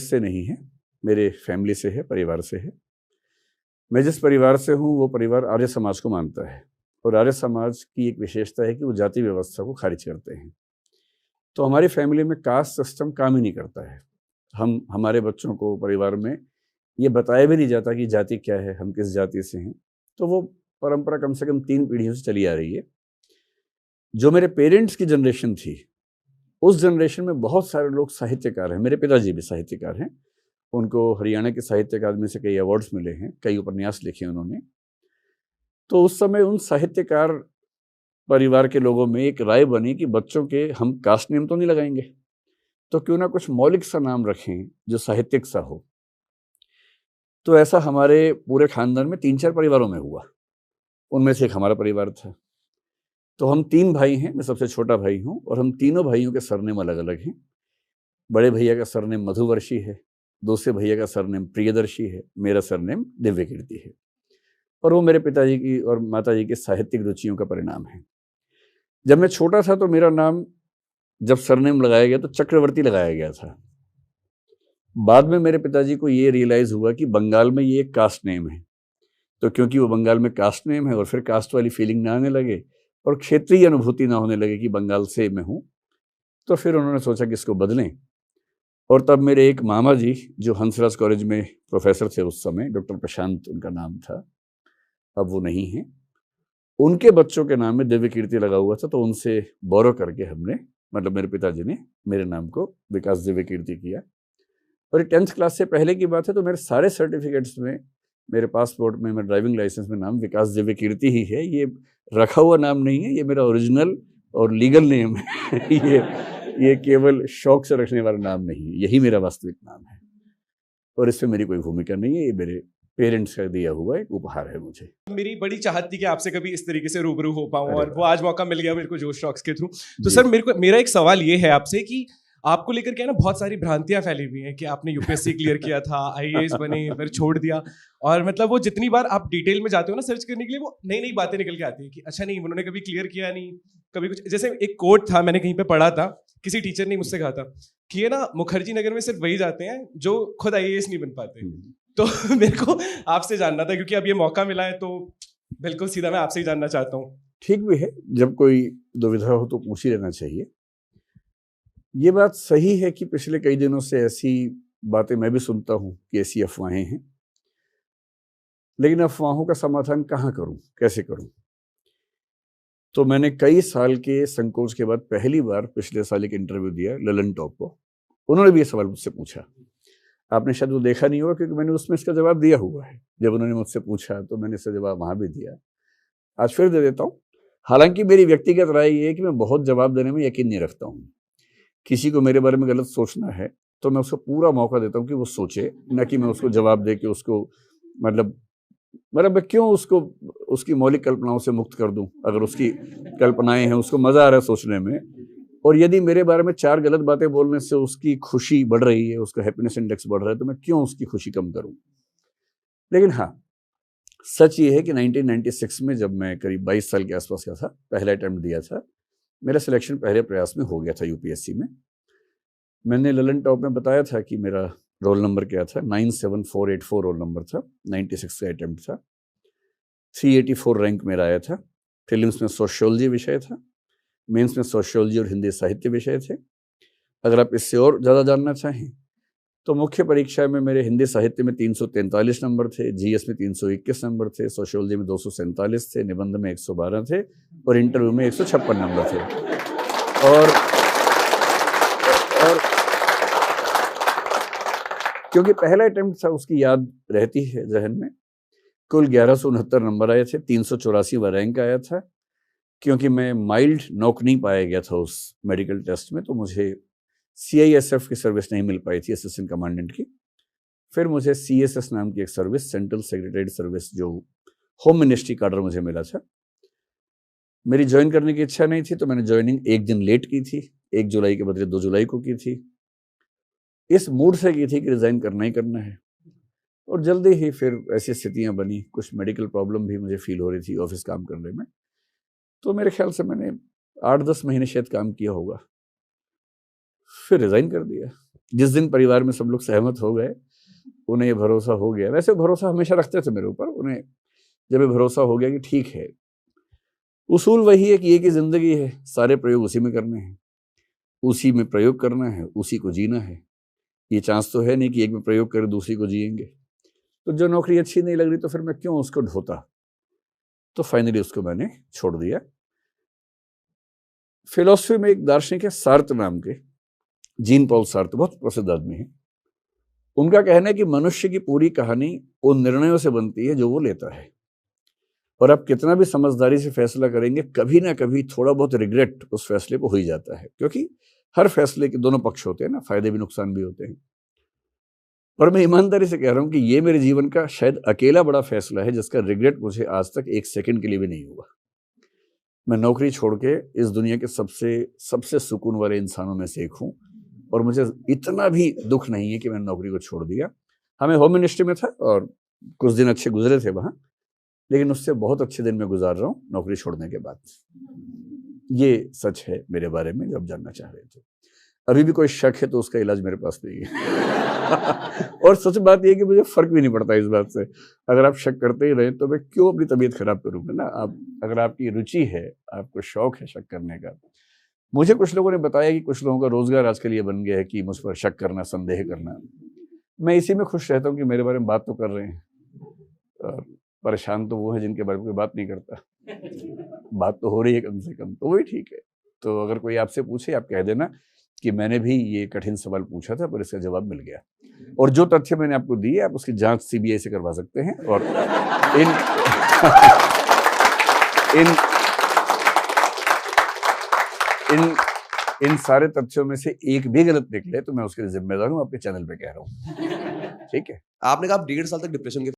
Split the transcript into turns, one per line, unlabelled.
से नहीं है, मेरे फैमिली से है, परिवार से है। मैं जिस परिवार से हूँ वो परिवार आर्य समाज को मानता है, और आर्य समाज की एक विशेषता है कि वो जाति व्यवस्था को खारिज करते हैं। तो हमारी फैमिली में कास्ट सिस्टम काम ही नहीं करता है। हमारे बच्चों को परिवार में ये बताया भी नहीं जाता कि जाति क्या है, हम किस जाति से हैं। तो वो परंपरा कम से कम 3 पीढ़ियों से चली आ रही है। जो मेरे पेरेंट्स की जनरेशन थी, उस जनरेशन में बहुत सारे लोग साहित्यकार हैं। मेरे पिताजी भी साहित्यकार हैं, उनको हरियाणा के साहित्य अकादमी से कई अवार्ड्स मिले हैं, कई उपन्यास लिखे उन्होंने। तो उस समय उन साहित्यकार परिवार के लोगों में एक राय बनी कि बच्चों के हम कास्ट नेम तो नहीं लगाएंगे, तो क्यों ना कुछ मौलिक सा नाम रखें जो साहित्यिक सा हो। तो ऐसा हमारे पूरे खानदान में 3-4 परिवारों में हुआ, उनमें से एक हमारा परिवार था। तो हम 3 भाई हैं, मैं सबसे छोटा भाई हूँ, और हम तीनों भाइयों के सरनेम अलग अलग हैं। बड़े भैया का सरनेम मधुवर्षी है, दूसरे भैया का सरनेम प्रियदर्शी है, मेरा सरनेम दिव्यकीर्ति है। और वो मेरे पिताजी की और माताजी की साहित्यिक रुचियों का परिणाम है। जब मैं छोटा था तो मेरा नाम, जब सरनेम लगाया गया तो चक्रवर्ती लगाया गया था। बाद में मेरे पिताजी को ये रियलाइज हुआ कि बंगाल में ये एक कास्ट नेम है, तो क्योंकि वो बंगाल में कास्ट नेम है और फिर कास्ट वाली फीलिंग ना आने लगे और क्षेत्रीय अनुभूति ना होने लगे कि बंगाल से मैं हूँ, तो फिर उन्होंने सोचा कि इसको बदलें। और तब मेरे एक मामा जी, जो हंसराज कॉलेज में प्रोफेसर थे उस समय, डॉक्टर प्रशांत उनका नाम था, अब वो नहीं है, उनके बच्चों के नाम में दिव्यकीर्ति लगा हुआ था। तो उनसे बोरो करके हमने, मतलब मेरे पिताजी ने मेरे नाम को विकास दिव्यकीर्ति किया। और 10th क्लास से पहले की बात है, तो मेरे सारे सर्टिफिकेट्स में, मेरे पासपोर्ट में, मेरे ड्राइविंग लाइसेंस में नाम विकास दिव्यकीर्ति ही है। ये रखा हुआ नाम नहीं है, ये मेरा ओरिजिनल और लीगल नेम है। ये केवल शौक से रखने वाला नाम नहीं है, यही मेरा वास्तविक नाम है। और इसमें मेरी कोई भूमिका नहीं है, ये मेरे पेरेंट्स का दिया हुआ एक उपहार है मुझे।
मेरी बड़ी चाहत थी कि आपसे कभी इस तरीके से रूबरू हो पाऊं, और वो आज मौका मिल गया मेरे को जोश टॉक्स के थ्रू। तो सर, मेरा एक सवाल ये है आपसे कि आपको लेकर के ना बहुत सारी भ्रांतियां फैली हुई हैं कि आपने यूपीएससी क्लियर किया था, आईएएस बने, फिर छोड़ दिया। और मतलब वो जितनी बार आप डिटेल में जाते हो ना सर्च करने के लिए, वो नई नई बातें निकल के आती है कि अच्छा नहीं, उन्होंने कभी क्लियर किया नहीं, कभी कुछ। जैसे एक कोट था, मैंने कहीं पे पढ़ा था, किसी टीचर ने मुझसे कहा था कि ये ना मुखर्जी नगर में सिर्फ वही जाते हैं जो खुद आईएएस नहीं बन पाते। तो मेरे को आपसे जानना था, क्योंकि अब ये मौका मिला है, तो बिल्कुल सीधा मैं आपसे ही जानना चाहता हूँ।
ठीक भी है, जब कोई दुविधा हो तो पूछ ही लेना चाहिए। ये बात सही है कि पिछले कई दिनों से ऐसी बातें मैं भी सुनता हूँ कि ऐसी अफवाहें हैं, लेकिन अफवाहों का समाधान कहाँ करूँ, कैसे करूँ? तो मैंने कई साल के संकोच के बाद पहली बार पिछले साल एक इंटरव्यू दिया ललन टॉप को। उन्होंने भी ये सवाल मुझसे पूछा, आपने शायद वो देखा नहीं होगा क्योंकि मैंने उसमें इसका जवाब दिया हुआ है। जब उन्होंने मुझसे पूछा तो मैंने इसका जवाब वहाँ भी दिया, आज फिर दे देता हूँ। हालांकि मेरी व्यक्तिगत राय ये है कि मैं बहुत जवाब देने में यकीन नहीं रखता हूँ। किसी को मेरे बारे में गलत सोचना है तो मैं उसको पूरा मौका देता हूँ कि वो सोचे, न कि मैं उसको जवाब दे के उसको मतलब मैं क्यों उसको उसकी मौलिक कल्पनाओं से मुक्त कर दूं। अगर उसकी कल्पनाएं हैं, उसको मजा आ रहा है सोचने में, और यदि मेरे बारे में 4 गलत बातें बोलने से उसकी खुशी बढ़ रही है, उसका हैप्पीनेस इंडेक्स बढ़ रहा है, तो मैं क्यों उसकी खुशी कम करूं। लेकिन हाँ, सच ये है कि 1996 में जब मैं करीब 22 साल के आसपास का था, पहला अटेम्प्ट दिया था, मेरा सिलेक्शन पहले प्रयास में हो गया था यूपीएससी में। मैंने ललन टॉप में बताया था कि मेरा रोल नंबर क्या था, 97484 रोल नंबर था, 96 का अटेम्प्ट था, 384 रैंक मेरा आया था। फिल्म्स में सोशियोलॉजी विषय था, मेंस में सोशियोलॉजी और हिंदी साहित्य विषय थे। अगर आप इससे और ज़्यादा जानना चाहें तो मुख्य परीक्षा में मेरे हिंदी साहित्य में 343 नंबर थे, जीएस में 321 नंबर थे, सोशियोलॉजी में 247 थे, निबंध में 112 थे और इंटरव्यू में 156 नंबर थे। और क्योंकि पहला अटेम्प्ट था उसकी याद रहती है जहन में। कुल 1169 नंबर आए थे, 384वां रैंक आया था। क्योंकि मैं माइल्ड नॉक नहीं पाया गया था उस मेडिकल टेस्ट में, तो मुझे CISF की सर्विस नहीं मिल पाई थी, असिस्टेंट कमांडेंट की। फिर मुझे CSS नाम की एक सर्विस, सेंट्रल सेक्रेटरीट सर्विस, जो होम मिनिस्ट्री का ऑर्डर मुझे मिला था। मेरी ज्वाइन करने की इच्छा नहीं थी, तो मैंने ज्वाइनिंग एक दिन लेट की थी, 1 जुलाई के बदले 2 जुलाई को की थी। इस मूड से की थी कि रिजाइन करना ही करना है। और जल्दी ही फिर ऐसी स्थितियां बनी, कुछ मेडिकल प्रॉब्लम भी मुझे फील हो रही थी ऑफिस काम करने में, तो मेरे ख्याल से मैंने 8-10 महीने शायद काम किया होगा, फिर रिजाइन कर दिया। जिस दिन परिवार में सब लोग सहमत हो गए, उन्हें ये भरोसा हो गया, वैसे भरोसा हमेशा रखते थे मेरे ऊपर, उन्हें जब ये भरोसा हो गया कि ठीक है, उसूल वही है कि एक ही जिंदगी है, सारे प्रयोग उसी में करने हैं, उसी में प्रयोग करना है, उसी को जीना है। ये चांस तो है नहीं कि एक में प्रयोग कर दूसरी को जिएंगे। तो जो नौकरी अच्छी नहीं लग रही तो फिर मैं क्यों उसको ढोता। तो फाइनली उसको मैंने छोड़ दिया। फिलॉसफी में एक दार्शनिक है सार्त्र नाम के, जीन पॉल सार्त्र, बहुत प्रसिद्ध आदमी है। उनका कहना है कि मनुष्य की पूरी कहानी उन निर्णयों से बनती है जो वो लेता है, और आप कितना भी समझदारी से फैसला करेंगे, कभी ना कभी थोड़ा बहुत रिग्रेट उस फैसले को हो ही जाता है, क्योंकि हर फैसले के दोनों पक्ष होते हैं ना, फायदे भी नुकसान भी होते हैं। और मैं ईमानदारी से कह रहा हूं कि ये मेरे जीवन का शायद अकेला बड़ा फैसला है जिसका रिग्रेट मुझे आज तक एक सेकंड के लिए भी नहीं हुआ। मैं नौकरी छोड़ के इस दुनिया के सबसे सुकून वाले इंसानों में से एक हूं, और मुझे इतना भी दुख नहीं है कि मैंने नौकरी को छोड़ दिया। हमें होम मिनिस्ट्री में था और कुछ दिन अच्छे गुजरे थे वहां, लेकिन उससे बहुत अच्छे दिन में गुजार रहा हूं नौकरी छोड़ने के बाद। ये सच है मेरे बारे में जो आप जानना चाह रहे थे। अभी भी कोई शक है तो उसका इलाज मेरे पास नहीं है। और सच बात यह है कि मुझे फर्क भी नहीं पड़ता इस बात से। अगर आप शक करते ही रहे तो मैं क्यों अपनी तबीयत खराब करूंगा ना। आप अगर आपकी रुचि है, आपको शौक है शक करने का। मुझे कुछ लोगों ने बताया कि कुछ लोगों का रोजगार आजकल ये बन गया है कि मुझ पर शक करना, संदेह करना। मैं इसी में खुश रहता हूँ कि मेरे बारे में बात तो कर रहे हैं, और परेशान तो वो है जिनके बारे में कोई बात नहीं करता। बात तो हो रही है कम से कम, तो वही ठीक है। तो अगर कोई आपसे पूछे, आप कह देना कि मैंने भी ये कठिन सवाल पूछा था पर इसका जवाब मिल गया। और जो तथ्य मैंने आपको दिए, आप उसकी जांच सीबीआई से करवा सकते हैं। और इन सारे तथ्यों में से एक भी गलत निकले तो मैं उसके लिए जिम्मेदार हूं, आपके चैनल पे कह रहा हूं। ठीक है।
आपने कहा आप 1.5 साल तक डिप्रेशन के